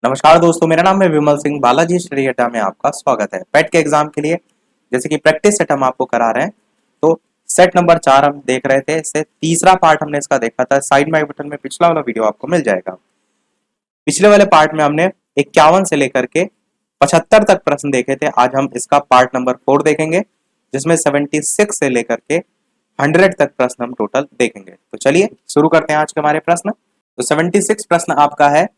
नमस्कार दोस्तों, मेरा नाम है विमल सिंह। बालाजी स्टडी अड्डा में आपका स्वागत है। पेट के एग्जाम के लिए जैसे कि प्रैक्टिस सेट हम आपको करा रहे हैं, तो सेट नंबर 4 हम देख रहे थे। इससे तीसरा पार्ट हमने इसका देखा था। साइड में आई बटन में पिछला वाला वीडियो आपको मिल जाएगा। पिछले वाले पार्ट में हमने 51 से लेकर के 75 तक प्रश्न देखे थे। आज हम इसका पार्ट नंबर 4 देखेंगे, जिसमें 76 से लेकर के 100 तक प्रश्न हम टोटल देखेंगे। तो चलिए शुरू करते हैं आज के हमारे प्रश्न। तो 76 प्रश्न आपका है,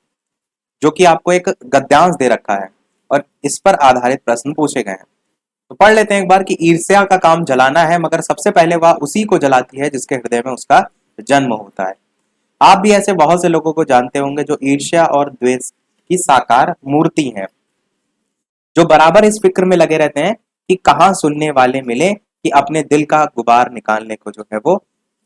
जो कि आपको एक गद्यांश दे रखा है और इस पर आधारित प्रश्न पूछे गए हैं। तो पढ़ लेते हैं एक बार कि ईर्ष्या का काम जलाना है, मगर सबसे पहले वह उसी को जलाती है जिसके हृदय में उसका जन्म होता है। आप भी ऐसे बहुत से लोगों को जानते होंगे जो ईर्ष्या और द्वेष की साकार मूर्ति हैं, जो बराबर इस फिक्र में लगे रहते हैं कि कहाँ सुनने वाले मिले, कि अपने दिल का गुबार निकालने को जो है वो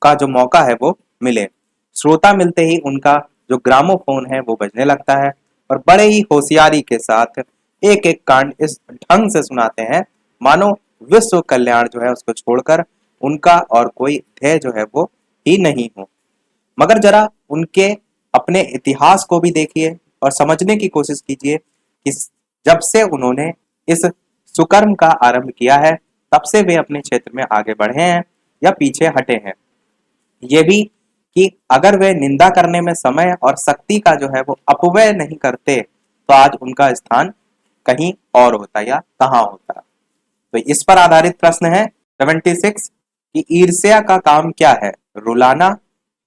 का जो मौका है वो मिले। श्रोता मिलते ही उनका जो ग्रामोफोन है वो बजने लगता है और बड़े ही होशियारी के साथ एक एक कांड इस ढंग से सुनाते हैं मानो विश्व कल्याण जो है उसको छोड़कर उनका और कोई ध्येय जो है वो ही नहीं हो। मगर जरा उनके अपने इतिहास को भी देखिए और समझने की कोशिश कीजिए कि जब से उन्होंने इस सुकर्म का आरंभ किया है, तब से वे अपने क्षेत्र में आगे बढ़े हैं या पीछे हटे हैं। ये भी कि अगर वे निंदा करने में समय और शक्ति का जो है वो अपव्यय नहीं करते, तो आज उनका स्थान कहीं और होता या कहाँ होता। तो इस पर आधारित प्रश्न है 76 कि ईर्ष्या का काम क्या है? रुलाना,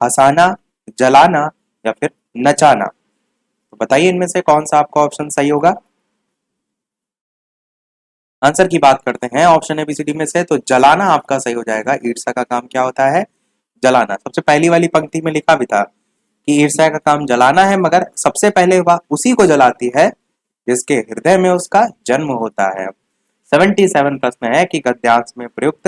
हंसाना, जलाना या फिर नचाना। तो बताइए इनमें से कौन सा आपका ऑप्शन सही होगा। आंसर की बात करते हैं ऑप्शन एबीसीडी में से, तो जलाना आपका सही हो जाएगा। ईर्ष्या का काम क्या होता है? जलाना। सबसे पहली वाली पंक्ति में लिखा भी था कि ईर्ष्या का काम जलाना है, मगर सबसे पहले वह उसी को जलाती है जिसके हृदय में उसका जन्म होता है। 77 प्रश्न है कि गद्यांश में प्रयुक्त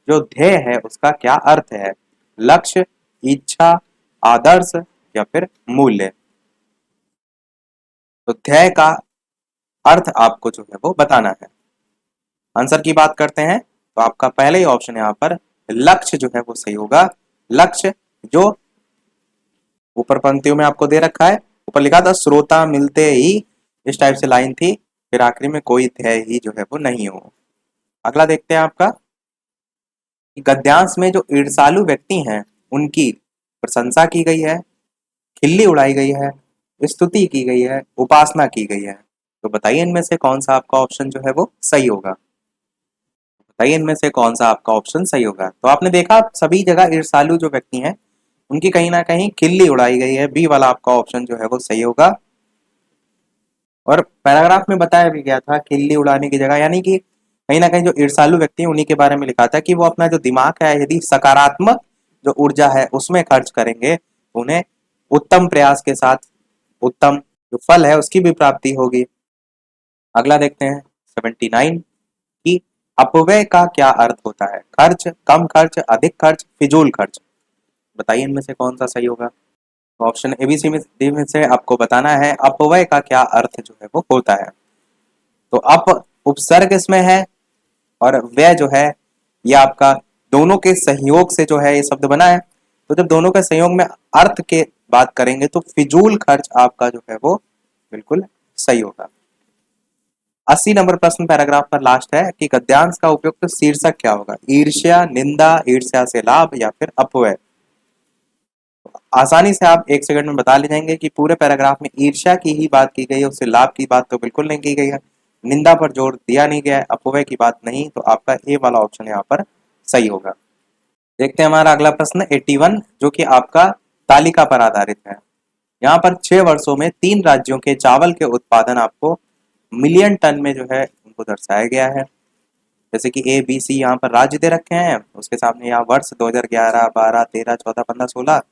जो ध्येय है उसका क्या अर्थ है? लक्ष्य, इच्छा, आदर्श या फिर मूल्य। तो ध्येय का अर्थ आपको जो है वो बताना है। आंसर की बात करते हैं तो आपका पहले ही ऑप्शन यहाँ पर लक्ष्य जो है वो सही होगा। लक्ष्य जो ऊपर पंक्तियों में आपको दे रखा है, ऊपर लिखा था श्रोता मिलते ही, इस टाइप से लाइन थी, फिर आखिरी में कोई ध्येय ही जो है वो नहीं हो। अगला देखते हैं आपका कि गद्यांश में जो ईर्ष्यालु व्यक्ति हैं उनकी प्रशंसा की गई है, खिल्ली उड़ाई गई है, स्तुति की गई है, उपासना की गई है। तो बताइए इनमें से कौन सा आपका ऑप्शन जो है वो सही होगा। बताइए इनमें से कौन सा आपका ऑप्शन सही होगा। तो आपने देखा सभी जगह ईर्ष्यालु जो व्यक्ति हैं उनकी कहीं ना कहीं खिल्ली उड़ाई गई है। बी वाला आपका ऑप्शन जो है वो सही होगा। और पैराग्राफ में बताया भी गया था खिल्ली उड़ाने की जगह, यानी कि कहीं ना कहीं जो ईर्ष्यालु व्यक्ति है उन्हीं के बारे में लिखा था कि वो अपना जो दिमाग है यदि सकारात्मक जो ऊर्जा है उसमें खर्च करेंगे, उन्हें उत्तम प्रयास के साथ उत्तम जो फल है उसकी भी प्राप्ति होगी। अगला देखते हैं 79 कि अपव्यय का क्या अर्थ होता है? खर्च, कम खर्च, अधिक खर्च, फिजूल खर्च। बताइए इनमें से कौन सा सही होगा। ऑप्शन एबीसी में डी में से आपको बताना है अपव्यय का क्या अर्थ जो है वो होता है। तो अप उपसर्ग इसमें है और व्यय जो है ये आपका दोनों के सहयोग से जो है ये शब्द बना है। तो जब दोनों के सहयोग में अर्थ के बात करेंगे तो फिजूल खर्च आपका जो है वो बिल्कुल सही होगा। 80 नंबर प्रश्न पैराग्राफ पर लास्ट है कि गद्यांश का उपयुक्त शीर्षक क्या होगा? ईर्ष्या, निंदा, ईर्ष्या से लाभ या फिर अपव्यय। आसानी से आप एक सेकंड में बता ले जाएंगे कि पूरे पैराग्राफ में ईर्ष्या की ही बात की गई है, उससे लाभ की बात तो बिल्कुल नहीं की गई है, निंदा पर जोर दिया नहीं गया है, अपव्यय की बात नहीं। तो आपका ए वाला ऑप्शन यहाँ पर सही होगा। देखते हैं हमारा अगला प्रश्न 81, जो कि आपका तालिका पर आधारित है। यहाँ पर 6 वर्षों में 3 राज्यों के चावल के उत्पादन आपको मिलियन टन में जो है उनको दर्शाया गया है। जैसे कि ए बी सी यहाँ पर राज्य दे रखे हैं, उसके सामने यहाँ वर्ष 2011, 12, 13, 14, 15, 16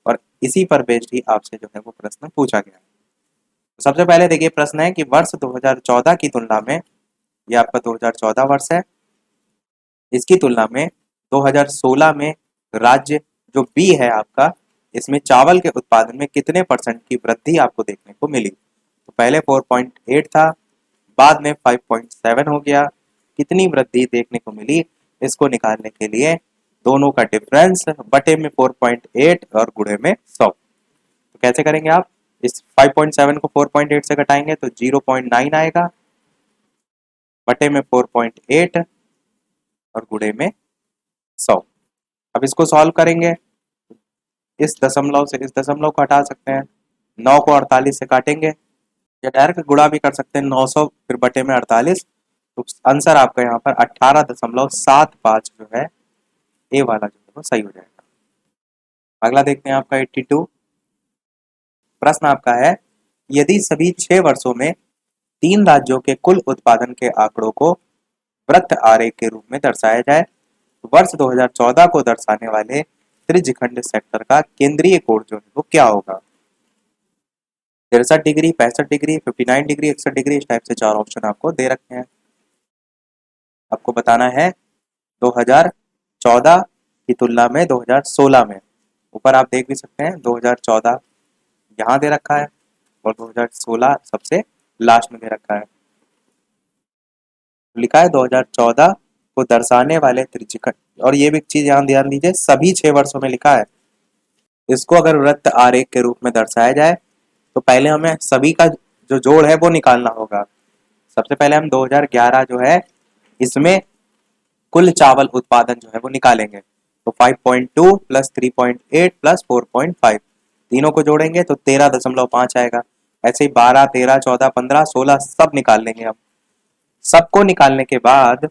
और इसी पर बेस्ड ही आपसे जो है वो प्रश्न पूछा गया है। तो सबसे पहले देखिए प्रश्न है कि वर्ष 2014 की तुलना में, ये आपका 2014 वर्ष है, इसकी तुलना में 2016 में राज्य जो बी है आपका, इसमें चावल के उत्पादन में कितने परसेंट की वृद्धि आपको देखने को मिली। तो पहले 4.8 था, बाद में 5.7 हो गया। कितनी वृद्धि देखने को मिली, इसको निकालने के लिए दोनों का डिफरेंस बटे में 4.8 और गुणे में 100। तो कैसे करेंगे आप? इस 5.7 को 4.8 से घटाएंगे तो 0.9 आएगा, बटे में 4.8 और गुणे में 100। अब इसको सॉल्व करेंगे, इस दशमलव से इस दशमलव को हटा सकते हैं, 9 को 48 से काटेंगे या डायरेक्ट गुणा भी कर सकते हैं, 900 फिर बटे में 48, तो आंसर आपका यहाँ पर 18.75 जो है, ए वाला जो है वो सही हो जाएगा। अगला देखते हैं आपका 82 प्रश्न आपका है, यदि सभी 6 वर्षों में 3 राज्यों के कुल उत्पादन के आंकड़ों को वृत्त आरेख के रूप में दर्शाया जाए तो वर्ष 2014 को दर्शाने वाले त्रिज्यखंड सेक्टर का केंद्रीय कोण जो है वो क्या होगा? 63 डिग्री, 65 डिग्री, 59 डिग्री, 61 डिग्री, इस टाइप से 4 ऑप्शन आपको दे रखे हैं। आपको बताना है 2014 की तुलना में 2016 में। ऊपर आप देख भी सकते हैं 2014 यहाँ दे रखा है और 2016 सबसे लास्ट में दे रखा है। लिखा है 2014 को दर्शाने वाले त्रिज्यखंड, और ये भी चीज यहाँ ध्यान दीजिए, सभी 6 वर्षों में लिखा है। इसको अगर वृत्त आरेख के रूप में दर्शाया जाए तो पहले हमें सभी का जो जोड़ है वो निकालना होगा। सबसे पहले हम 2011 जो है इसमें कुल चावल उत्पादन जो है वो निकालेंगे, तो 5.2 प्लस 3.8 प्लस 4.5 तीनों को जोड़ेंगे तो 13.5 आएगा। ऐसे ही 12, 13, 14, 15, 16 सब निकाल लेंगे हम। सबको निकालने के बाद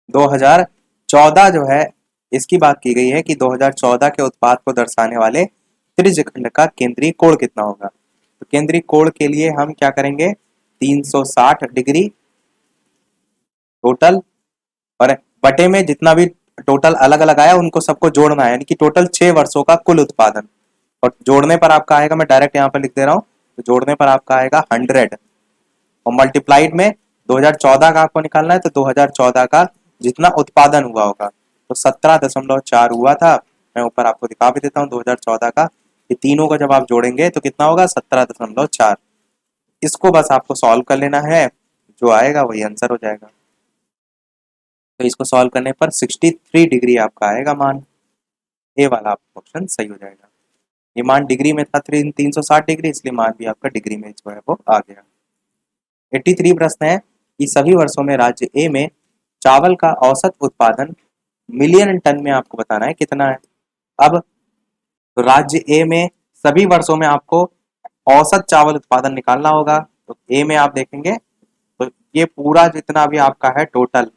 2014 जो है इसकी बात की गई है कि 2014 के उत्पाद को दर्शाने वाले त्रिज्यखंड का केंद्रीय कोण कितना होगा। तो केंद्रीय कोण के लिए हम क्या करेंगे, 360 डिग्री टोटल और बटे में जितना भी टोटल अलग अलग आया उनको सबको जोड़ना है, यानी कि टोटल 6 वर्षों का कुल उत्पादन। और जोड़ने पर आपका आएगा, मैं डायरेक्ट यहाँ पर लिख दे रहा हूँ, तो जोड़ने पर आपका आएगा 100 और मल्टीप्लाइड में 2014 का आपको निकालना है, तो 2014 का जितना उत्पादन हुआ होगा तो 17.4 हुआ था। मैं ऊपर आपको दिखा भी देता हूँ 2014 का, ये तीनों को जब आप जोड़ेंगे तो कितना होगा 17.4। इसको बस आपको सॉल्व कर लेना है, जो आएगा वही आंसर हो जाएगा। तो इसको सॉल्व करने पर 63 डिग्री आपका आएगा मान, ए वाला आपका ऑप्शन सही हो जाएगा। ये मान डिग्री में था 360 डिग्री, इसलिए मान भी आपका डिग्री में जो है वो आ गया। 83 प्रश्न है कि सभी वर्षों में राज्य ए में चावल का औसत उत्पादन मिलियन टन में आपको बताना है कितना है। अब राज्य ए में सभी वर्षों में आपको औसत चावल उत्पादन निकालना होगा, तो ए में आप देखेंगे तो ये पूरा जितना भी आपका है टोटल,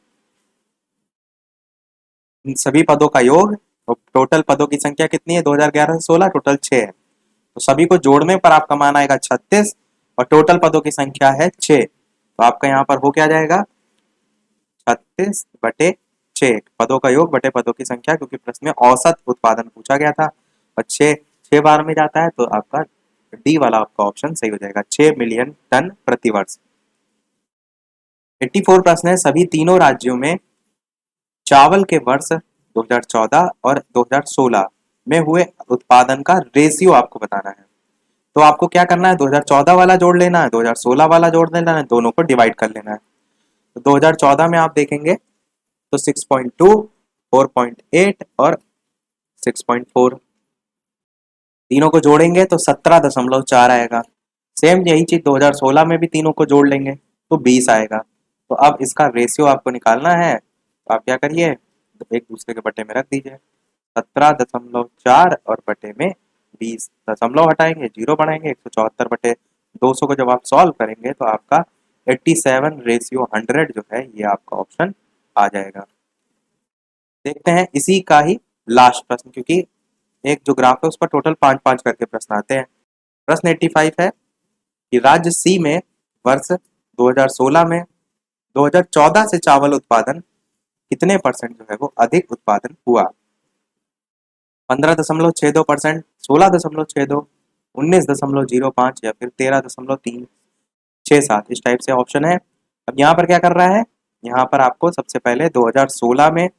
इन सभी पदों का योग, तो टोटल पदों की संख्या कितनी है 2011 से 16 टोटल 6 है, तो सभी को जोड़ने पर आपका मान आएगा 36 और टोटल पदों की संख्या है 6, तो आपका यहाँ पर हो क्या जाएगा 36 बटे 6 पदों का योग बटे पदों की संख्या, क्योंकि प्रश्न में औसत उत्पादन पूछा गया था और 6 बार में जाता है, तो आपका डी वाला आपका ऑप्शन सही हो जाएगा, 6 मिलियन टन प्रति वर्ष। 84 प्रश्न है, सभी तीनों राज्यों में चावल के वर्ष 2014 और 2016 में हुए उत्पादन का रेशियो आपको बताना है। तो आपको क्या करना है, 2014 वाला जोड़ लेना है, 2016 वाला जोड़ लेना है, दोनों को डिवाइड कर लेना है। तो 2014 में आप देखेंगे तो 6.2, 4.8 और 6.4 तीनों को जोड़ेंगे तो 17.4 आएगा। सेम यही चीज 2016 में भी तीनों को जोड़ लेंगे तो 20 आएगा। तो अब इसका रेशियो आपको निकालना है, तो आप क्या करिए, तो एक दूसरे के बटे में रख दीजिए, 17.4 और बटे में 20, दशमलव हटाएंगे, जीरो बढ़ाएंगे, 174 बटे 200 को जब आप सॉल्व करेंगे तो आपका 87:100 जो है ये आपका ऑप्शन आ जाएगा। देखते हैं इसी का ही लास्ट प्रश्न, क्योंकि एक जो ग्राफ है उस पर टोटल 5-5 करके प्रश्न आते हैं। प्रश्न 85 है कि राज्य सी में वर्ष 2016 में 2014 से चावल उत्पादन कितने परसेंट जो है वो अधिक उत्पादन हुआ। 15.62%, 16.62, 19.05 या फिर 13.367, इस टाइप से ऑप्शन है। अब यहाँ पर क्या कर रहा है, यहाँ पर आपको सबसे पहले 2016 में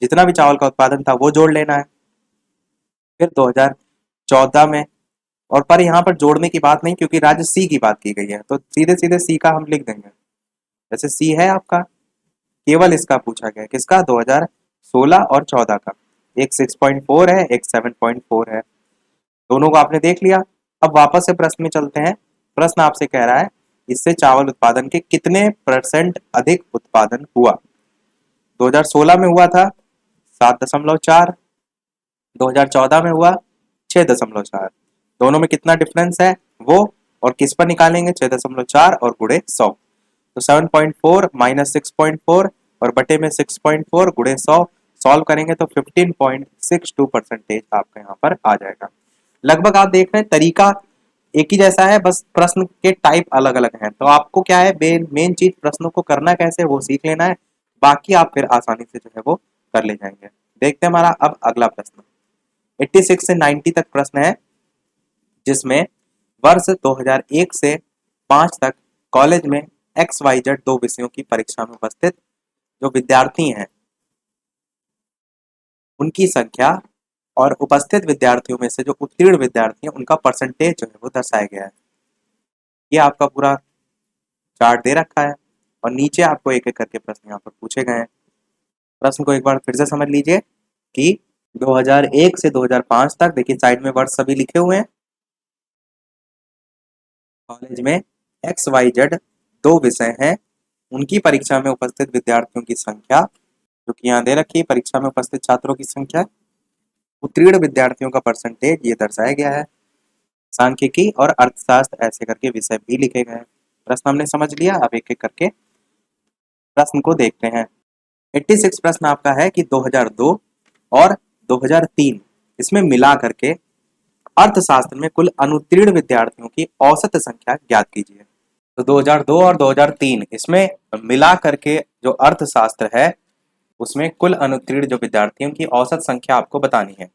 जितना भी चावल का उत्पादन था वो जोड़ लेना है, फिर 2014 में, और पर यहाँ पर जोड़ने की बात नहीं क्योंकि राज्य सी की बात की गई है, तो सीधे सीधे सी का हम लिख देंगे। जैसे सी है आपका, केवल इसका पूछा गया, किसका 2016 और 14 का, एक 6.4 है एक 7.4 है, दोनों को आपने देख लिया। अब वापस से प्रश्न में चलते हैं। प्रश्न आपसे कह रहा है इससे चावल उत्पादन के कितने % अधिक उत्पादन हुआ। 2016 में हुआ था 7.4, 2014 में हुआ 6.4। दोनों में कितना डिफरेंस है वो और किस पर निकालेंगे, 6.4 और गुणे 100। तो 7.4 माइनस 6.4 और बटे में 6.4 गुणे 100 सॉल्व करेंगे तो 15.62% आपका यहाँ पर आ जाएगा। लगभग आप देख रहे हैं तरीका एक ही जैसा है, बस प्रश्न के टाइप अलग अलग हैं। तो आपको क्या है, मेन चीज प्रश्नों को करना कैसे वो सीख लेना है, बाकी आप फिर आसानी से जो है वो कर ले जाएंगे। देखते हैं हमारा अब अगला प्रश्न 86 से 90 तक प्रश्न है, जिसमें वर्ष 2001 से 5 तक कॉलेज में XYZ 2 विषयों की परीक्षा में उपस्थित जो विद्यार्थी हैं उनकी संख्या और उपस्थित विद्यार्थियों में से जो उत्तीर्ण विद्यार्थी हैं उनका परसेंटेज जो है वो दर्शाया गया है। ये आपका पूरा चार्ट दे रखा है और नीचे आपको एक एक करके प्रश्न यहाँ पर पूछे गए हैं। प्रश्न को एक बार फिर से समझ लीजिए कि 2001 से 2005 तक, देखिए साइड में वर्ष सभी लिखे हुए हैं, कॉलेज में XYZ 2 विषय हैं, उनकी परीक्षा में उपस्थित विद्यार्थियों की संख्या जो कि यहाँ दे रखी है, परीक्षा में उपस्थित छात्रों की संख्या, उत्तीर्ण विद्यार्थियों का परसेंटेज ये दर्शाया गया है, सांख्यिकी और अर्थशास्त्र ऐसे करके विषय भी लिखे गए हैं। प्रश्न हमने समझ लिया, अब एक एक करके प्रश्न को देखते हैं। 86 प्रश्न आपका है कि 2002 और 2003 इसमें मिला करके अर्थशास्त्र में कुल अनुत्तीर्ण विद्यार्थियों की औसत संख्या ज्ञात कीजिए। तो 2002 और 2003 इसमें मिला करके जो अर्थशास्त्र है उसमें कुल अनुत्तीर्ण जो विद्यार्थियों की औसत संख्या आपको बतानी है।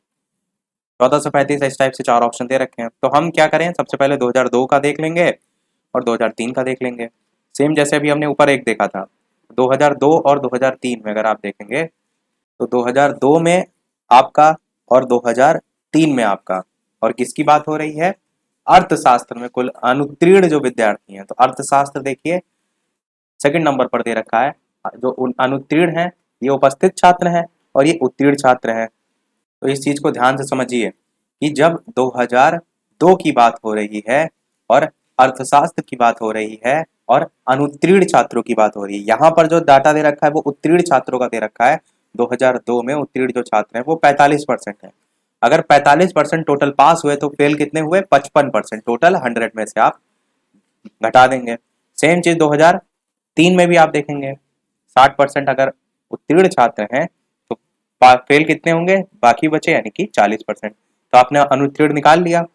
1435 इस टाइप से 4 ऑप्शन दे रखे हैं। तो हम क्या करें, सबसे पहले 2002 का देख लेंगे और 2003 का देख लेंगे। सेम जैसे अभी हमने ऊपर एक देखा था, 2002 और 2003 में अगर आप देखेंगे तो 2002 में आपका और 2003 में आपका, और किसकी बात हो रही है, अर्थशास्त्र में कुल अनुत्तीर्ण जो विद्यार्थी हैं। तो अर्थशास्त्र देखिए सेकंड नंबर पर दे रखा है, जो अनुत्तीर्ण है ये उपस्थित छात्र हैं और ये उत्तीर्ण छात्र हैं। तो इस चीज को ध्यान से समझिए कि जब 2002 की बात हो रही है और अर्थशास्त्र की बात हो रही है और अनुत्तीर्ण छात्रों की बात हो रही है, यहाँ पर जो डाटा दे रखा है वो उत्तीर्ण छात्रों का दे रखा है। 2002 में उत्तीर्ण जो छात्र हैं वो 45% है। अगर 45% टोटल पास हुए तो फेल कितने हुए, 55%। टोटल 100 में से आप घटा देंगे। सेम चीज 2003 में भी आप देखेंगे 60% अगर उत्तीर्ण छात्र हैं तो फेल कितने होंगे, बाकी बचे यानी कि 40%। तो आपने अनुत्तीर्ण निकाल लिया।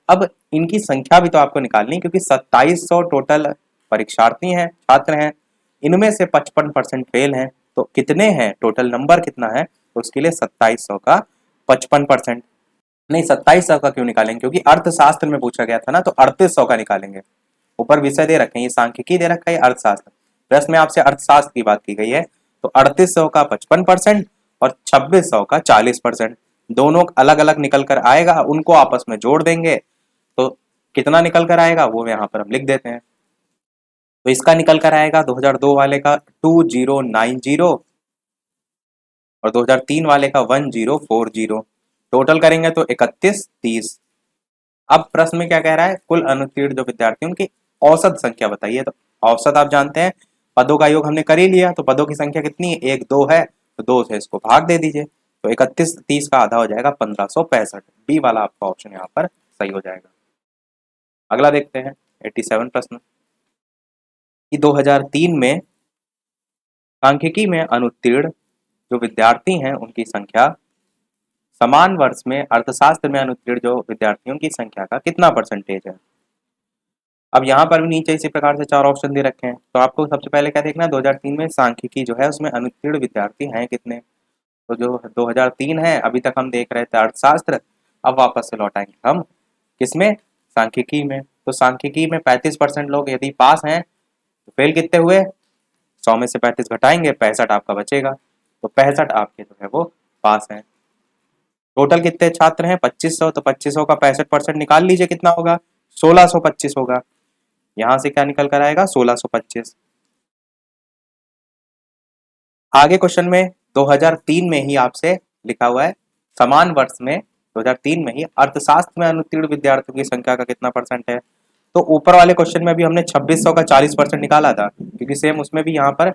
अब इनकी संख्या भी तो आपको निकालनी है क्योंकि 2700 टोटल परीक्षार्थी हैं, छात्र हैं, इनमें से 55% फेल हैं। तो कितने हैं, टोटल नंबर कितना है, तो उसके लिए 2700 का 55%, नहीं 2700 का क्यों निकालेंगे, क्योंकि अर्थशास्त्र में पूछा गया था ना, तो 3800 का निकालेंगे। ऊपर विषय दे रखे हैं, ये सांख्यिकी दे रखा है, अर्थशास्त्र, प्रश्न में आपसे अर्थशास्त्र की बात की गई है। तो 3800 का 55% और 2600 का 40%, दोनों अलग अलग निकल कर आएगा, उनको आपस में जोड़ देंगे तो कितना निकल कर आएगा वो यहाँ पर हम लिख देते हैं। तो इसका निकल कर आएगा 2002 वाले का 2090 और 2003 वाले का 1040। टोटल करेंगे तो 3130। अब प्रश्न में क्या कह रहा है, कुल अनुत्तीर्ण जो विद्यार्थियों की औसत संख्या बताइए। तो औसत आप जानते हैं पदों का योग हमने कर ही लिया, तो पदों की संख्या कितनी है, 1 2 है, तो 2 से इसको भाग दे दीजिए, तो 3130 का आधा हो जाएगा 1565। बी वाला आपका ऑप्शन यहाँ पर सही हो जाएगा। अगला देखते हैं 87 प्रश्न कि 2003 में सांख्यिकी में अनुत्तीर्ण जो विद्यार्थी हैं उनकी संख्या समान वर्ष में अर्थशास्त्र में अनुत्तीर्ण जो विद्यार्थियों की संख्या का कितना परसेंटेज है। अब यहाँ पर भी नीचे इसी प्रकार से 4 ऑप्शन दे रखे हैं। तो आपको सबसे पहले क्या देखना है, 2003 में सांख्यिकी जो है उसमें अनुत्तीर्ण विद्यार्थी हैं कितने। तो जो 2003 है, अभी तक हम देख रहे थे अर्थशास्त्र, अब वापस से लौटाएंगे हम किसमें, सांख्यिकी में। तो सांख्यिकी में 35% लोग यदि पास हैं तो फेल कितने हुए, 100 में से 35 घटाएंगे, 65 आपका बचेगा। तो 65 आपके जो है वो पास हैं। टोटल कितने छात्र हैं, 2500, तो 2500 का 65% निकाल लीजिए, कितना होगा, 1625 होगा। यहां से क्या निकल कर आएगा, 1625। आगे क्वेश्चन में 2003 में ही आपसे लिखा हुआ है समान वर्ष में 2003 में ही अर्थशास्त्र में अनुत्तीर्ण विद्यार्थियों की संख्या का कितना परसेंट है। तो ऊपर वाले क्वेश्चन में भी हमने 2600 का 40% निकाला था, क्योंकि सेम उसमें भी यहाँ पर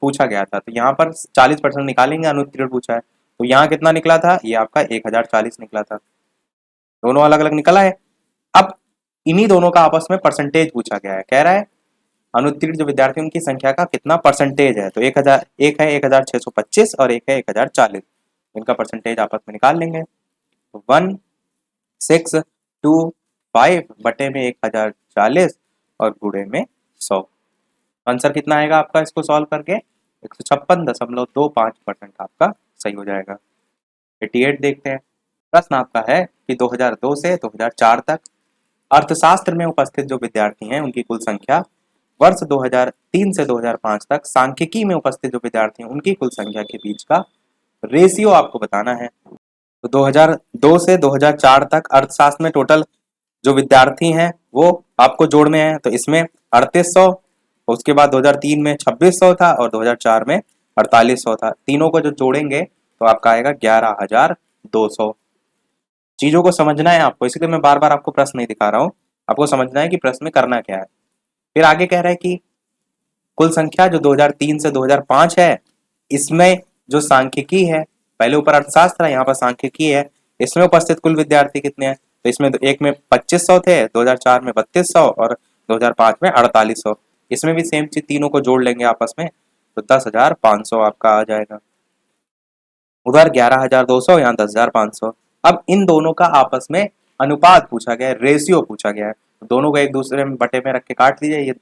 पूछा गया था, तो यहाँ पर 40% निकालेंगे, अनुत्तीर्ण पूछा है, तो यहाँ कितना निकला था, ये आपका 1040 निकला था। दोनों अलग अलग निकला है। अब इन्हीं दोनों का आपस में परसेंटेज पूछा गया है, कह रहा है अनुत्तीर्ण जो विद्यार्थी उनकी संख्या का कितना परसेंटेज है। तो 1000, एक है 1625 और एक है 1040, इनका परसेंटेज आपस में निकाल लेंगे। 1625 बटे में 1040 और गुणे में 100, आंसर कितना आएगा आपका इसको सॉल्व करके 156.25% आपका सही हो जाएगा। 88 देखते हैं। प्रश्न आपका है कि 2002 से 2004 तक अर्थशास्त्र में उपस्थित जो विद्यार्थी हैं उनकी कुल संख्या, वर्ष 2003 से 2005 तक सांख्यिकी में उपस्थित जो विद्यार्थी हैं उनकी कुल संख्या के बीच का रेशियो आपको बताना है। तो 2002 से 2004 तक अर्थशास्त्र में टोटल जो विद्यार्थी हैं वो आपको जोड़ने हैं, तो इसमें 3800, उसके बाद 2003 में 2600 था और 2004 में 4800 था। तीनों को जो जोड़ेंगे तो आपका आएगा 11200। चीजों को समझना है आपको, इसलिए मैं बार बार आपको प्रश्न नहीं दिखा रहा हूँ, आपको समझना है कि प्रश्न में करना क्या है। फिर आगे कह रहा है कि कुल संख्या जो 2003 से 2005 है, इसमें जो सांख्यिकी है, पहले ऊपर अर्थशास्त्र है, यहाँ पर सांख्यिकी है, इसमें उपस्थित कुल विद्यार्थी कितने हैं। तो इसमें एक में 2500 थे, 2004 में 3200 और 2005 में 4800। इसमें भी सेम चीज, तीनों को जोड़ लेंगे आपस में तो 10,500 आपका आ जाएगा। उधर 11,200, यहाँ 10,500। अब इन दोनों का आपस में अनुपात पूछा गया है, रेशियो पूछा गया है, तो दोनों को एक दूसरे में बटे में रख के काट दीजिए, ये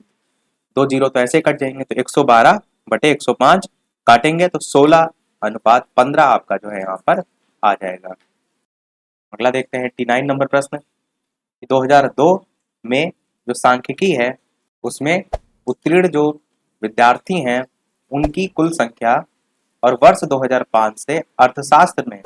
2 जीरो तो ऐसे कट जाएंगे, तो 112 बटे 105 काटेंगे तो 16:15 आपका जो है यहाँ पर आ जाएगा। अगला देखते हैं 89 नंबर प्रश्न। 2002 में जो सांख्यिकी है उसमें उत्तीर्ण जो विद्यार्थी हैं उनकी कुल संख्या और वर्ष 2005 से अर्थशास्त्र में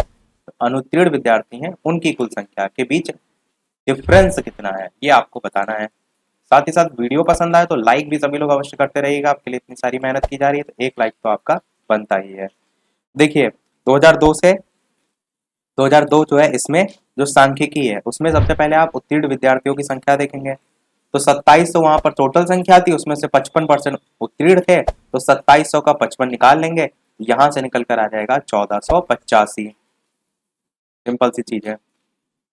अनुत्तीर्ण विद्यार्थी हैं उनकी कुल संख्या के बीच डिफरेंस कितना है, ये आपको बताना है। साथ ही साथ वीडियो पसंद आए तो लाइक भी सभी लोग अवश्य करते रहिएगा, आपके लिए इतनी सारी मेहनत की जा रही है तो एक लाइक तो आपका बनता ही है। देखिए 2002 से 2002 जो है इसमें जो सांख्यिकी है उसमें सबसे पहले आप उत्तीर्ण विद्यार्थियों की संख्या देखेंगे, तो 2700 वहां पर टोटल संख्या थी, उसमें से 55% उत्तीर्ण थे, तो 2700 का 55 निकाल लेंगे, यहां से निकल कर आ जाएगा 1485। सिंपल सी चीज है।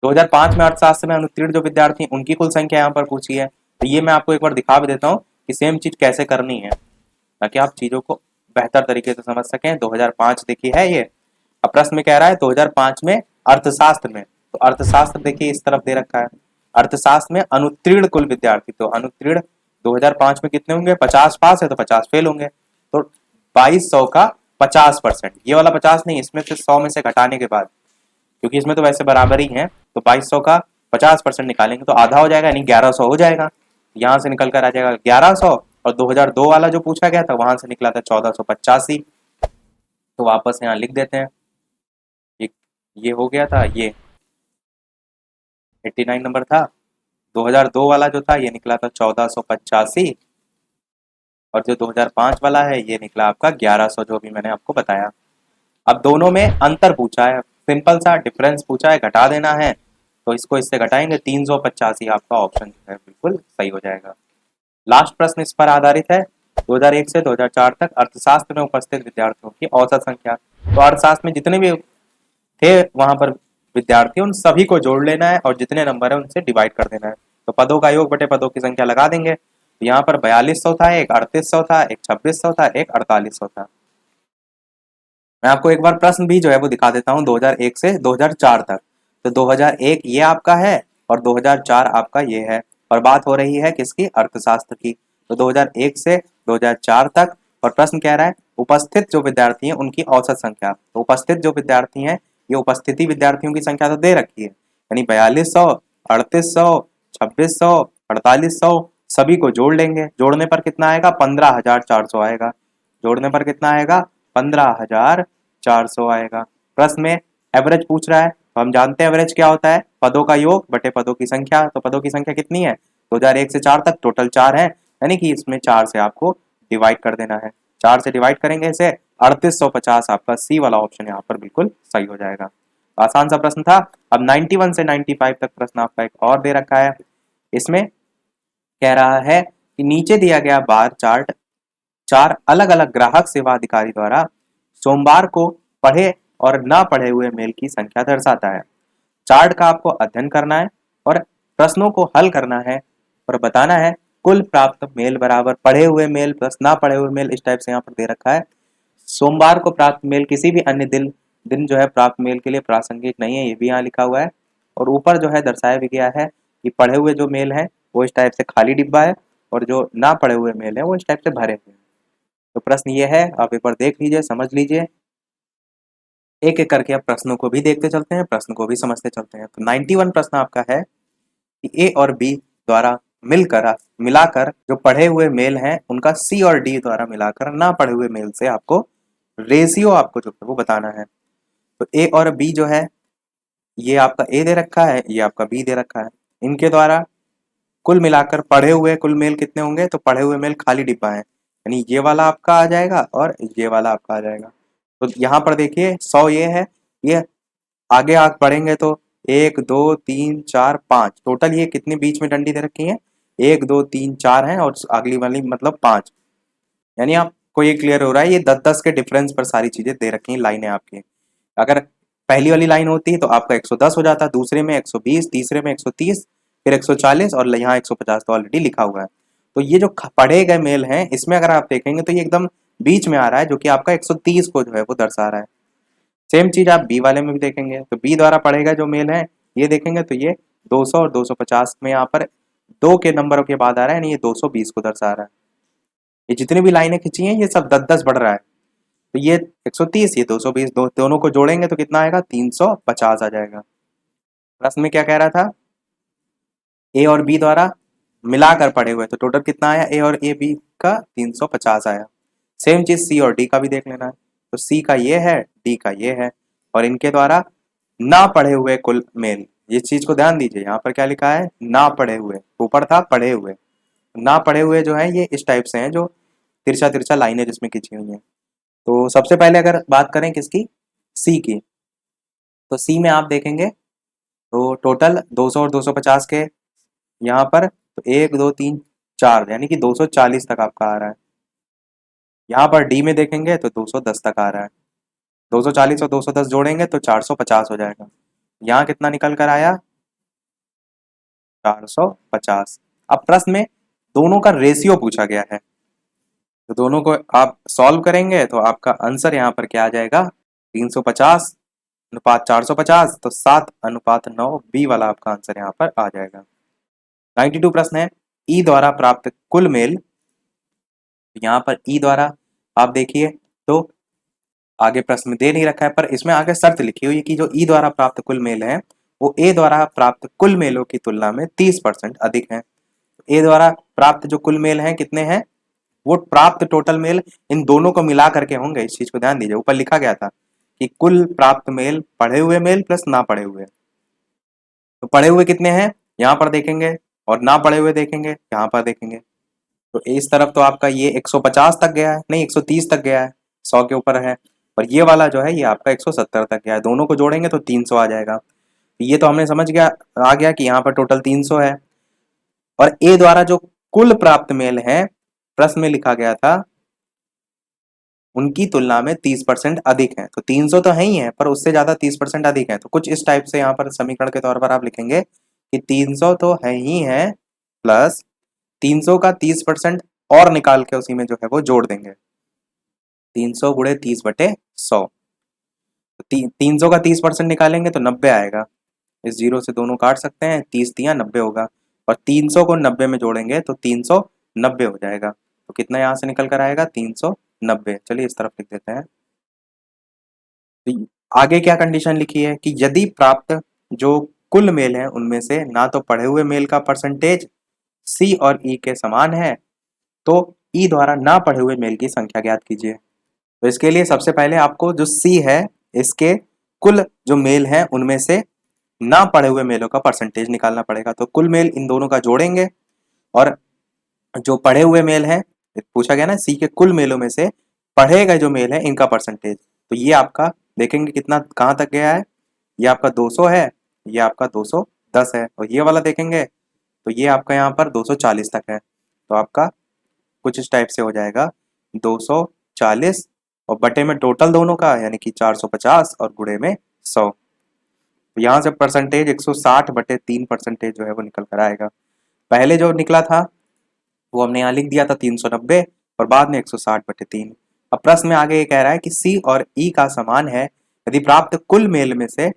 2005 में अर्थशास्त्र में अनुत्तीर्ण जो विद्यार्थी उनकी कुल संख्या यहाँ पर पूछी है, तो ये मैं आपको एक बार दिखा भी देता हूँ कि सेम चीज कैसे करनी है, ताकि आप चीजों को बेहतर तरीके से समझ सकें। 2005 देखिए है ये। अब प्रश्न में कह रहा है 2005 में अर्थशास्त्र में, तो अर्थशास्त्र देखिए इस तरफ दे रखा है, अर्थशास्त्र में अनुत्तीर्ण कुल विद्यार्थी, तो अनुत्तीर्ण 2005 में कितने होंगे, 50 पास है तो 50 फेल होंगे, तो 2200 का 50%, ये वाला 50 नहीं, इसमें से 100 में से घटाने के बाद, क्योंकि इसमें तो वैसे बराबर ही है, तो 2200 का 50% निकालेंगे तो आधा हो जाएगा, यानी 1100 हो जाएगा। यहाँ से निकल कर आ जाएगा 1100, और 2002 वाला जो पूछा गया था वहां से निकला था 1485, तो वापस यहाँ लिख देते हैं। ये हो गया था, ये 89 नंबर था। 2002 वाला जो था ये निकला था 1485, और जो 2005 वाला है ये निकला आपका 1100, जो भी मैंने आपको बताया। अब दोनों में अंतर पूछा है, सिंपल सा डिफरेंस पूछा है, घटा देना है, तो इसको इससे घटाएंगे 385, आपका ऑप्शन जो है बिल्कुल सही हो जाएगा। लास्ट प्रश्न इस पर आधारित है। 2001 से 2004 तक अर्थशास्त्र में उपस्थित विद्यार्थियों की औसत संख्या, तो अर्थशास्त्र में जितने भी थे वहां पर विद्यार्थी उन सभी को जोड़ लेना है और जितने नंबर है उनसे डिवाइड कर देना है, तो पदों का योग बटे पदों की संख्या लगा देंगे। तो यहाँ पर 4200 था, एक 3800 था, एक 2600 था, एक 4800 था। मैं आपको एक बार प्रश्न भी जो है वो दिखा देता हूँ 2001 से 2004 तक। तो 2001 ये आपका है और 2004 आपका ये है, और बात हो रही है किसकी, अर्थशास्त्र की। तो 2001 से 2004 तक, और प्रश्न कह रहा है उपस्थित जो विद्यार्थी हैं उनकी औसत संख्या। तो उपस्थित जो विद्यार्थी हैं, ये उपस्थिति विद्यार्थियों की संख्या तो दे रखी है, यानी 4200, 3800, 2600, 4800 सभी को जोड़ लेंगे, जोड़ने पर कितना आएगा, 15,400 आएगा। जोड़ने पर कितना आएगा, 15,400 आएगा। प्रश्न में एवरेज पूछ रहा है, तो हम जानते हैं एवरेज क्या होता है, पदों का योग बटे पदों की संख्या। तो पदों की संख्या कितनी है, 2001 से 4 तक टोटल 4 है, यानी कि इसमें 4 से आपको डिवाइड कर देना है। 4 से डिवाइड करेंगे इसे 3850, आपका सी वाला ऑप्शन यहाँ पर बिल्कुल सही हो जाएगा। आसान सा प्रश्न था। अब 91 से 95 तक प्रश्न आपका एक और दे रखा है। इसमें कह रहा है कि नीचे दिया गया बार चार्ट 4 अलग अलग ग्राहक सेवा अधिकारी द्वारा सोमवार को पढ़े और ना पढ़े हुए मेल की संख्या दर्शाता है। चार्ट का आपको अध्ययन करना है और प्रश्नों को हल करना है और बताना है कुल प्राप्त मेल बराबर पढ़े हुए मेल प्लस ना पढ़े हुए मेल। इस टाइप से यहाँ पर दे रखा है। सोमवार को प्राप्त मेल किसी भी अन्य दिन जो है प्राप्त मेल के लिए प्रासंगिक नहीं है, ये भी यहाँ लिखा हुआ है। और ऊपर जो है दर्शाया भी गया है कि पढ़े हुए जो मेल है वो इस टाइप से खाली डिब्बा है और जो ना पढ़े हुए मेल है वो इस टाइप से भरे हुए हैं। तो प्रश्न ये है, आप एक बार देख लीजिए, समझ लीजिए। एक एक करके अब प्रश्नों को भी देखते चलते हैं, प्रश्न को भी समझते चलते हैं। तो 91 प्रश्न आपका है कि ए और बी द्वारा मिलाकर जो पढ़े हुए मेल हैं उनका सी और डी द्वारा मिलाकर ना पढ़े हुए मेल से आपको रेशियो आपको जो है वो बताना है। तो ए और बी जो है ये आपका ए दे रखा है, ये आपका बी दे रखा है। इनके द्वारा कुल मिलाकर पढ़े हुए कुल मेल कितने होंगे? तो पढ़े हुए मेल खाली डिब्बा है, यानी ये वाला आपका आ जाएगा और ये वाला आपका आ जाएगा। तो यहाँ पर देखिए 100 ये है, ये आगे आग बढ़ेंगे तो 1 2 3 4 5 टोटल ये कितनी बीच में डंडी दे रखी है? 1 2 3 4 है और अगली वाली मतलब 5। यानी आपको ये क्लियर हो रहा है, ये 10-10 के डिफरेंस पर सारी चीजें दे रखी हैं लाइनें आपकी। अगर पहली वाली लाइन होती है तो आपका 110 हो जाता, दूसरे में 120, तीसरे में 130, फिर 140 और यहाँ 150 तो ऑलरेडी लिखा हुआ है। तो ये जो पढ़े गए मेल हैं इसमें अगर आप देखेंगे तो ये एकदम बीच में आ रहा है, जो कि आपका 130 को जो है वो दर्शा रहा है। सेम चीज आप बी वाले में भी देखेंगे तो बी द्वारा पढ़े गए जो मेल है ये देखेंगे तो ये 200 और 250 में यहाँ पर 2 के नंबरों के बाद आ रहा है, यानी ये 220 को दर्शा रहा है। ये जितनी भी लाइनें खींची हैं ये सब 10-10 बढ़ रहा है। तो ये 130, ये 220, दोनों को जोड़ेंगे तो कितना आएगा? 350 आ जाएगा। प्रश्न में क्या कह रहा था? ए और बी द्वारा मिलाकर पढ़े हुए, तो टोटल कितना आया? ए और ए बी का 350 आया। सेम चीज सी और डी का भी देख लेना है। तो सी का ये है, डी का ये है, और इनके द्वारा ना पढ़े हुए कुल मेल। ये चीज को ध्यान दीजिए, यहाँ पर क्या लिखा है? ना पढ़े हुए, ऊपर था पढ़े हुए। ना पढ़े हुए जो है ये इस टाइप से हैं, जो तिरछा तिरछा लाइनें जिसमें खींची हुई हैं। तो सबसे पहले अगर बात करें किसकी? सी की। तो सी में आप देखेंगे तो टोटल 200 और 250 के यहाँ पर, तो 1 2 3 4 यानी कि 240 तक आपका आ रहा है। यहाँ पर डी में देखेंगे तो 210 तक आ रहा है। 240 और 210 जोड़ेंगे तो 450 हो जाएगा। यहाँ कितना निकल कर आया? 450। अब प्रश्न में दोनों का रेशियो पूछा गया है, तो दोनों को आप सॉल्व करेंगे तो आपका आंसर यहाँ पर क्या आ जाएगा? 350 अनुपात 450, तो 7:9 बी वाला आपका आंसर यहाँ पर आ जाएगा। 92 प्रश्न है ई द्वारा प्राप्त कुल मेल। यहाँ पर ई द्वारा आप देखिए तो आगे प्रश्न में दे नहीं रखा है, पर इसमें आगे शर्त लिखी हुई है कि जो ई द्वारा प्राप्त कुल मेल है वो ए द्वारा प्राप्त कुल मेलों की तुलना में 30% अधिक है। ए द्वारा प्राप्त जो कुल मेल हैं कितने हैं? वो प्राप्त टोटल मेल इन दोनों को मिला करके होंगे। इस चीज को ध्यान दीजिए, ऊपर लिखा गया था कि कुल प्राप्त मेल पढ़े हुए मेल प्लस ना पढ़े हुए। तो पढ़े हुए कितने हैं यहाँ पर देखेंगे, और ना पढ़े हुए देखेंगे यहाँ पर देखेंगे। तो इस तरफ तो आपका ये 150 तक गया है, नहीं 130 तक गया है, 100 के ऊपर है। और ये वाला जो है ये आपका 170 तक गया है। दोनों को जोड़ेंगे तो 300 आ जाएगा। ये तो हमने समझ गया, आ गया कि यहाँ पर टोटल 300 है। और ए द्वारा जो कुल प्राप्त मेल है प्रश्न में लिखा गया था उनकी तुलना में 30% अधिक है। तो 300 तो है ही है, पर उससे ज्यादा 30% अधिक है। तो कुछ इस टाइप से यहाँ पर समीकरण के तौर पर आप लिखेंगे कि 300 तो है ही है, प्लस 300 का 30% और निकाल के उसी में जो है वो जोड़ देंगे। 300 गुणे 30/100, 300 का 30% निकालेंगे तो 90 आएगा। इस जीरो से दोनों काट सकते हैं, 30 तिया 90 होगा। और 300 को 90 में जोड़ेंगे तो 390 हो जाएगा। तो कितना यहाँ से निकल कर आएगा? 390। चलिए इस तरफ लिख देते हैं। तो आगे क्या कंडीशन लिखी है कि यदि प्राप्त जो कुल मेल है उनमें से ना तो पढ़े हुए मेल का परसेंटेज सी और ई के समान है, तो ई द्वारा ना पढ़े हुए मेल की संख्या ज्ञात कीजिए। तो इसके लिए सबसे पहले आपको जो सी है इसके कुल जो मेल है उनमें से ना पढ़े हुए मेलों का परसेंटेज निकालना पड़ेगा। तो कुल मेल इन दोनों का जोड़ेंगे, और जो पढ़े हुए मेल है, पूछा गया ना सी के कुल मेलों में से पढ़े गए जो मेल है इनका परसेंटेज, तो ये आपका देखेंगे कितना कहाँ तक गया है? ये आपका 200 है, ये आपका 210 है, और ये वाला देखेंगे तो ये आपका यहाँ पर 240 तक है। तो आपका कुछ इस टाइप से हो जाएगा 240 और बटे में टोटल दोनों का यानी कि 450 और गुणे में 100। तो यहाँ से परसेंटेज 160/3% जो है वो निकल कर आएगा। पहले जो निकला था वो हमने यहाँ लिख दिया था 390 और बाद में 160/3। अब प्रश्न में आगे ये कह रहा है कि सी और ई का समान है यदि प्राप्त कुल मेल में से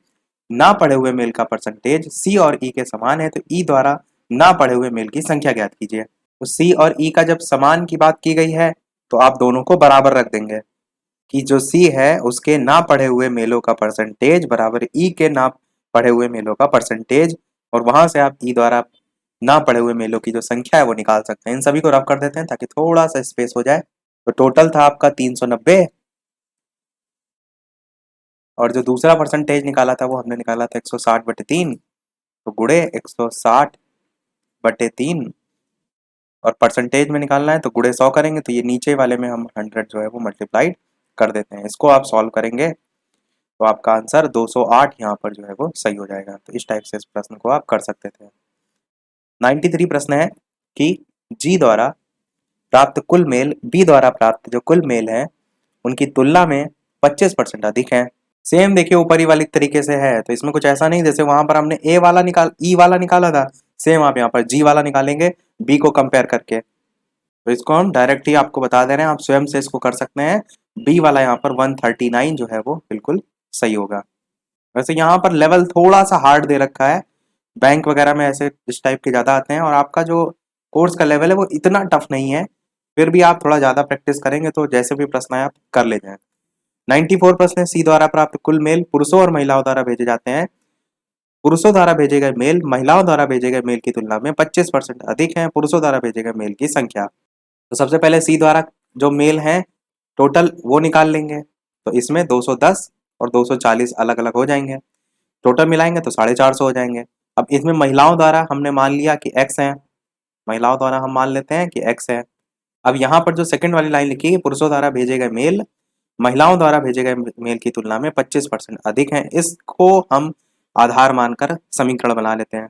ना पढ़े हुए मेल का परसेंटेज सी और ई के समान है तो ई द्वारा ना पढ़े हुए मेल की संख्या ज्ञात कीजिए। तो सी और ई का जब समान की बात की गई है तो आप दोनों को बराबर रख देंगे कि जो सी है उसके ना पढ़े हुए मेलों का परसेंटेज बराबर ई के ना पढ़े हुए मेलों का परसेंटेज, और वहां से आप ई द्वारा ना पढ़े हुए मेलों की जो संख्या है वो निकाल सकते हैं। इन सभी को रफ कर देते हैं ताकि थोड़ा सा स्पेस हो जाए। तो टोटल था आपका 390 और जो दूसरा परसेंटेज निकाला था वो हमने निकाला था 160/3। तो गुणे 160/3 और परसेंटेज में निकालना है तो गुणे 100 करेंगे तो ये नीचे वाले में हम 100 जो है वो मल्टीप्लाइड कर देते हैं। इसको आप सॉल्व करेंगे तो आपका आंसर 208 यहाँ पर जो है वो सही हो जाएगा। तो इस टाइप से इस प्रश्न को आप कर सकते थे। 93 प्रश्न है कि जी द्वारा प्राप्त कुल मेल बी द्वारा प्राप्त जो कुल मेल है उनकी तुलना में 25% अधिक है। सेम देखिए ऊपरी वाली तरीके से है तो इसमें कुछ ऐसा नहीं जैसे वहां पर हमने ई वाला निकाला था, सेम आप यहाँ पर जी वाला निकालेंगे बी को कंपेयर करके। तो इसको हम डायरेक्ट ही आपको बता दे रहे हैं, आप स्वयं से इसको कर सकते हैं। बी वाला यहाँ पर 139 जो है वो बिल्कुल सही होगा। वैसे यहाँ पर लेवल थोड़ा सा हार्ड दे रखा है, बैंक वगैरह में ऐसे इस टाइप के ज़्यादा आते हैं और आपका जो कोर्स का लेवल है वो इतना टफ नहीं है, फिर भी आप थोड़ा ज़्यादा प्रैक्टिस करेंगे तो जैसे भी प्रश्न आए आप कर ले जाएं। 94 प्रश्न सी द्वारा प्राप्त कुल मेल पुरुषों और महिलाओं द्वारा भेजे जाते हैं। पुरुषों द्वारा भेजे गए मेल महिलाओं द्वारा भेजे गए मेल की तुलना में 25% अधिक है पुरुषों द्वारा भेजे गए मेल की संख्या। तो सबसे पहले सी द्वारा जो मेल है टोटल वो निकाल लेंगे तो इसमें 210 और 240 अलग अलग हो जाएंगे, टोटल मिलाएंगे तो 450 हो जाएंगे। अब इसमें महिलाओं द्वारा हमने मान लिया कि एक्स है, महिलाओं द्वारा हम मान लेते हैं कि एक्स है। अब यहाँ पर जो सेकंड वाली लाइन लिखी है पुरुषों द्वारा भेजे गए मेल महिलाओं द्वारा भेजे गए मेल की तुलना में 25% अधिक है, इसको हम आधार मानकर समीकरण बना लेते हैं।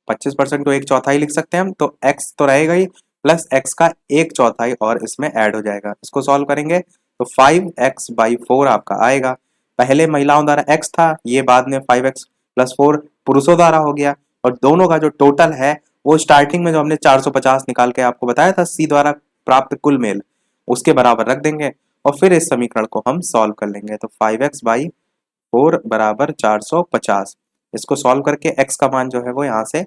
25% को एक चौथाई लिख सकते हैं हम, तो एक्स तो रहेगा ही प्लस एक्स का एक चौथाई और इसमें ऐड हो जाएगा। इसको सॉल्व करेंगे तो 5x/4 आपका आएगा। पहले महिलाओं द्वारा x था, ये बाद में 5x+4 पुरुषों द्वारा हो गया, और दोनों का जो टोटल है वो स्टार्टिंग में जो हमने 450 निकाल के आपको बताया था सी द्वारा प्राप्त कुल मेल उसके बराबर रख देंगे और फिर इस समीकरण को हम सॉल्व कर लेंगे। तो 5x/4 बराबर 450, इसको सॉल्व करके x का मान जो है वो यहाँ से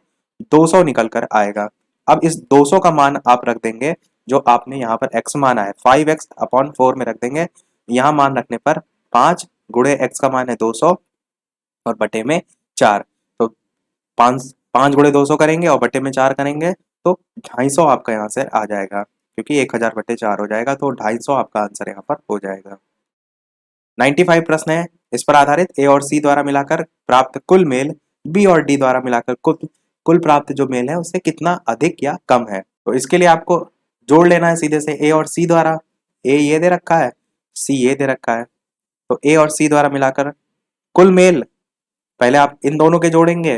200 निकल कर आएगा। अब इस 200 का मान आप रख देंगे जो आपने यहाँ पर x माना है 5x/4 में रख देंगे, यहाँ मान रखने पर 5 गुणे x का मान है 200 और बटे में 4। तो 5 गुणे 200 करेंगे और बटे में 4 करेंगे तो 250 आपका यहाँ से आ जाएगा, क्योंकि 1000/4 हो जाएगा तो 250 आपका आंसर यहाँ पर हो जाएगा। 95 प्रश्न है इस पर आधारित ए और सी द्वारा मिलाकर प्राप्त कुल मेल बी और डी द्वारा मिलाकर कुल प्राप्त जो मेल है उससे कितना अधिक या कम है। तो इसके लिए आपको जोड़ लेना है सीधे से ए और सी द्वारा। ए ये दे रखा है, सी ये दे रखा है, तो ए और सी द्वारा मिलाकर कुल मेल पहले आप इन दोनों के जोड़ेंगे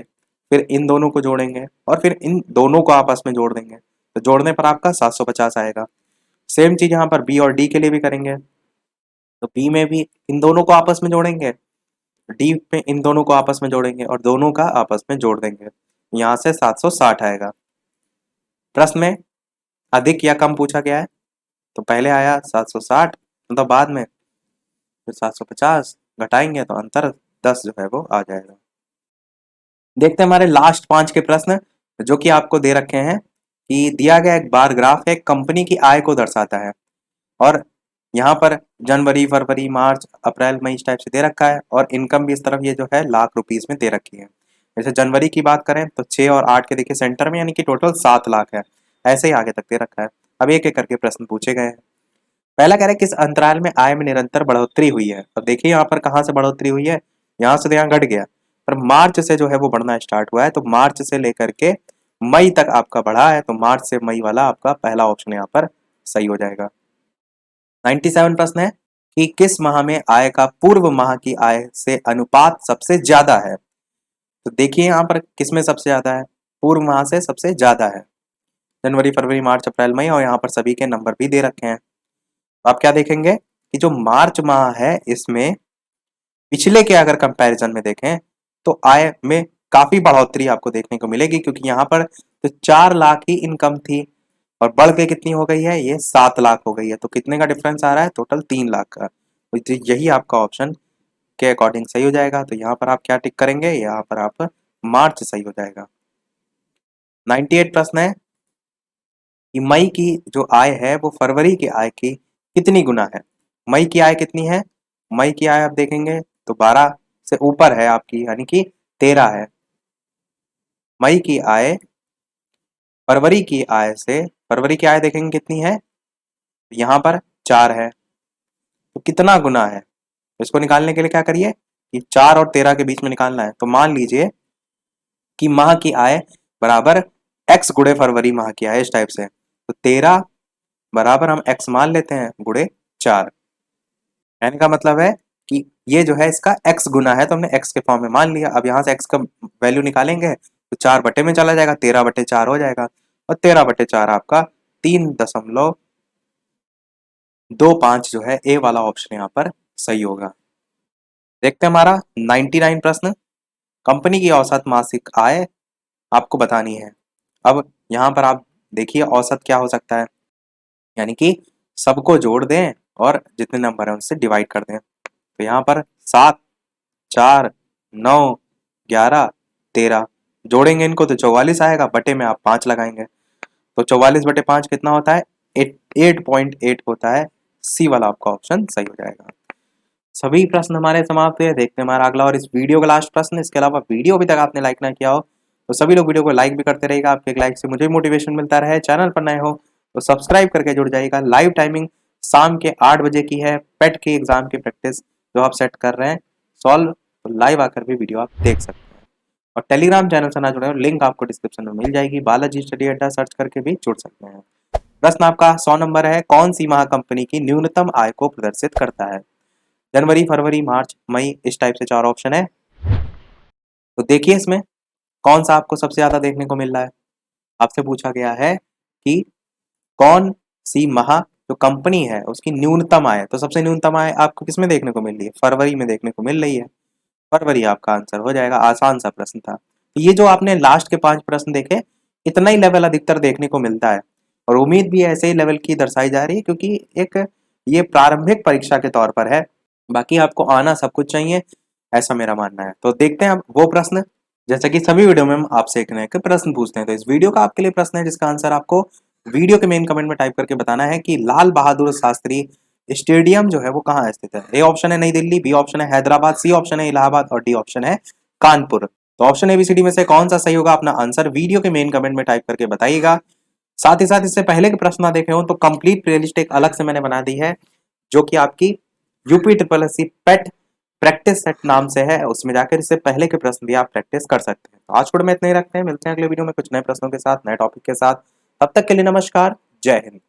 फिर इन दोनों को जोड़ेंगे और फिर इन दोनों को आपस में जोड़ देंगे, तो जोड़ने पर आपका 750 आएगा। सेम चीज यहाँ पर बी और डी के लिए भी करेंगे, तो बी में भी इन दोनों को आपस में जोड़ेंगे, डी में इन दोनों को आपस में जोड़ेंगे और दोनों का आपस में जोड़ देंगे, यहाँ से 760 आएगा। प्रश्न में अधिक या कम पूछा गया है, तो पहले आया 760 मतलब बाद में फिर 750 घटाएंगे तो अंतर 10 जो है वो आ जाएगा। देखते हैं हमारे लास्ट 5 के प्रश्न जो कि आपको दे रखे हैं कि दिया गया एक बार ग्राफ है कंपनी की आय को दर्शाता है और यहाँ पर जनवरी फरवरी मार्च अप्रैल मई इस टाइप से दे रखा है और इनकम भी इस तरफ ये जो है लाख रुपीस में दे रखी है। जैसे जनवरी की बात करें तो 6 और 8 के देखिए सेंटर में यानी कि टोटल 7 लाख है, ऐसे ही आगे तक दे रखा है। अब एक एक करके प्रश्न पूछे गए हैं। पहला कह रहा है किस अंतराल में आय में निरंतर बढ़ोतरी हुई है। अब देखिए यहाँ पर कहाँ से बढ़ोतरी हुई है, यहाँ से तो यहाँ घट गया, पर मार्च से जो है वो बढ़ना स्टार्ट हुआ है, तो मार्च से लेकर के मई तक आपका बढ़ा है, तो मार्च से मई वाला आपका पहला ऑप्शन यहाँ पर सही हो जाएगा। 97 प्रश्न है कि किस माह में आय का पूर्व माह की आय से अनुपात सबसे ज्यादा है। तो देखिए यहाँ पर किस में सबसे ज्यादा है, पूर्व माह से सबसे ज्यादा है, जनवरी फरवरी मार्च अप्रैल मई, और यहाँ पर सभी के नंबर भी दे रखे हैं। तो आप क्या देखेंगे कि जो मार्च माह है इसमें पिछले के अगर कंपैरिजन में देखें तो आय में काफी बढ़ोतरी आपको देखने को मिलेगी, क्योंकि यहाँ पर तो 4 लाख ही इनकम थी और बढ़ के कितनी हो गई है, ये 7 लाख हो गई है। तो कितने का डिफरेंस आ रहा है, टोटल 3 लाख का। तो यही आपका ऑप्शन के अकॉर्डिंग सही हो जाएगा। तो यहाँ पर आप क्या टिक करेंगे, यहाँ पर आप मार्च सही हो जाएगा। 98 प्रश्न है कि मई की जो आय है वो फरवरी की आय की कितनी गुना है। मई की आय कितनी है, मई की आय आप देखेंगे तो 12 से ऊपर है आपकी, यानी कि 13 है। मई की आय फरवरी की आय से, फरवरी की आय देखेंगे कितनी है, यहाँ पर 4 है। तो कितना गुना है, तो इसको निकालने के लिए क्या करिए कि 4 और 13 के बीच में निकालना है। तो मान लीजिए कि माह की आय बराबर x गुणे फरवरी माह की आय, इस टाइप से। तो 13 बराबर हम x मान लेते हैं गुणे 4। कहने का मतलब है कि ये जो है इसका x गुना है, तो हमने x के फॉर्म में मान लिया। अब यहाँ से x का वैल्यू निकालेंगे तो 4 बटे में चला जाएगा, 13 बटे 4 हो जाएगा, और 13 बटे 4 आपका 3.25 जो है ए वाला ऑप्शन यहाँ पर सही होगा। देखते हैं हमारा 99 प्रश्न, कंपनी की औसत मासिक आय आपको बतानी है। अब यहाँ पर आप देखिए औसत क्या हो सकता है, यानी कि सबको जोड़ दें और जितने नंबर है उनसे डिवाइड कर दें। तो यहाँ पर 7, 4, 9, 11, 13 जोड़ेंगे इनको तो 44 आएगा, बटे में आप 5 लगाएंगे। तो 44 बटे 5 कितना होता है, 8.8 होता है। सी वाला आपका ऑप्शन सही हो जाएगा। सभी प्रश्न हमारे समाप्त हुए। देखते हैं हमारा अगला और इस वीडियो का लास्ट प्रश्न। इसके अलावा वीडियो अभी तक आपने लाइक ना किया हो तो सभी लोग वीडियो को लाइक भी करते रहेगा, आपके एक लाइक से मुझे मोटिवेशन मिलता रहे। चैनल पर नए हो तो सब्सक्राइब करके जुड़ जाएगा। लाइव टाइमिंग शाम के 8 बजे की है, पेट के एग्जाम की प्रैक्टिस जो आप सेट कर रहे हैं सॉल्व, तो लाइव आकर भी वीडियो आप देख सकते हैं। और टेलीग्राम चैनल से ना जुड़े हो, लिंक आपको डिस्क्रिप्शन में मिल जाएगी, बालाजी स्टडी अड्डा सर्च करके भी जुड़ सकते हैं। प्रश्न आपका 100 नंबर है, कौन सी माह कंपनी की न्यूनतम आय को प्रदर्शित करता है। जनवरी फरवरी मार्च मई, इस टाइप से 4 ऑप्शन है। तो देखिए इसमें कौन सा आपको सबसे ज्यादा देखने को मिल रहा है। आपसे पूछा गया है कि कौन सी माह जो कंपनी है उसकी न्यूनतम आय, तो सबसे न्यूनतम आय आपको किसमें देखने को मिल रही है, फरवरी में देखने को मिल रही है। फरवरी आपका आंसर हो जाएगा। आसान सा प्रश्न था। तो ये जो आपने लास्ट के 5 प्रश्न देखे, इतना ही लेवल अधिकतर देखने को मिलता है और उम्मीद भी ऐसे ही लेवल की दर्शाई जा रही है, क्योंकि एक ये प्रारंभिक परीक्षा के तौर पर है। बाकी आपको आना सब कुछ चाहिए, ऐसा मेरा मानना है। तो देखते हैं अब वो प्रश्न, जैसे कि सभी वीडियो में हम आपसे एक नए प्रश्न पूछते हैं। तो इस वीडियो का आपके लिए प्रश्न है जिसका आंसर आपको वीडियो के मेन कमेंट में टाइप करके बताना है कि लाल बहादुर शास्त्री स्टेडियम जो है वो कहाँ स्थित है। ए ऑप्शन है नई दिल्ली, बी ऑप्शन है हैदराबाद, सी ऑप्शन है इलाहाबाद और डी ऑप्शन है कानपुर। तो ऑप्शन एबीसीडी में से कौन सा सही होगा, अपना आंसर वीडियो के मेन कमेंट में टाइप करके बताइएगा। साथ ही साथ इससे पहले के प्रश्न ना देखे हो तो कंप्लीट प्लेलिस्ट एक अलग से मैंने बना दी है, जो कि आपकी यूपी ट्रिपल एस सी पेट प्रैक्टिस सेट नाम से है। उसमें जाकर इससे पहले के प्रश्न भी आप प्रैक्टिस कर सकते हैं। तो आज को में इतना ही रखते हैं, मिलते हैं अगले वीडियो में कुछ नए प्रश्नों के साथ, नए टॉपिक के साथ। तब तक के लिए नमस्कार, जय हिंद।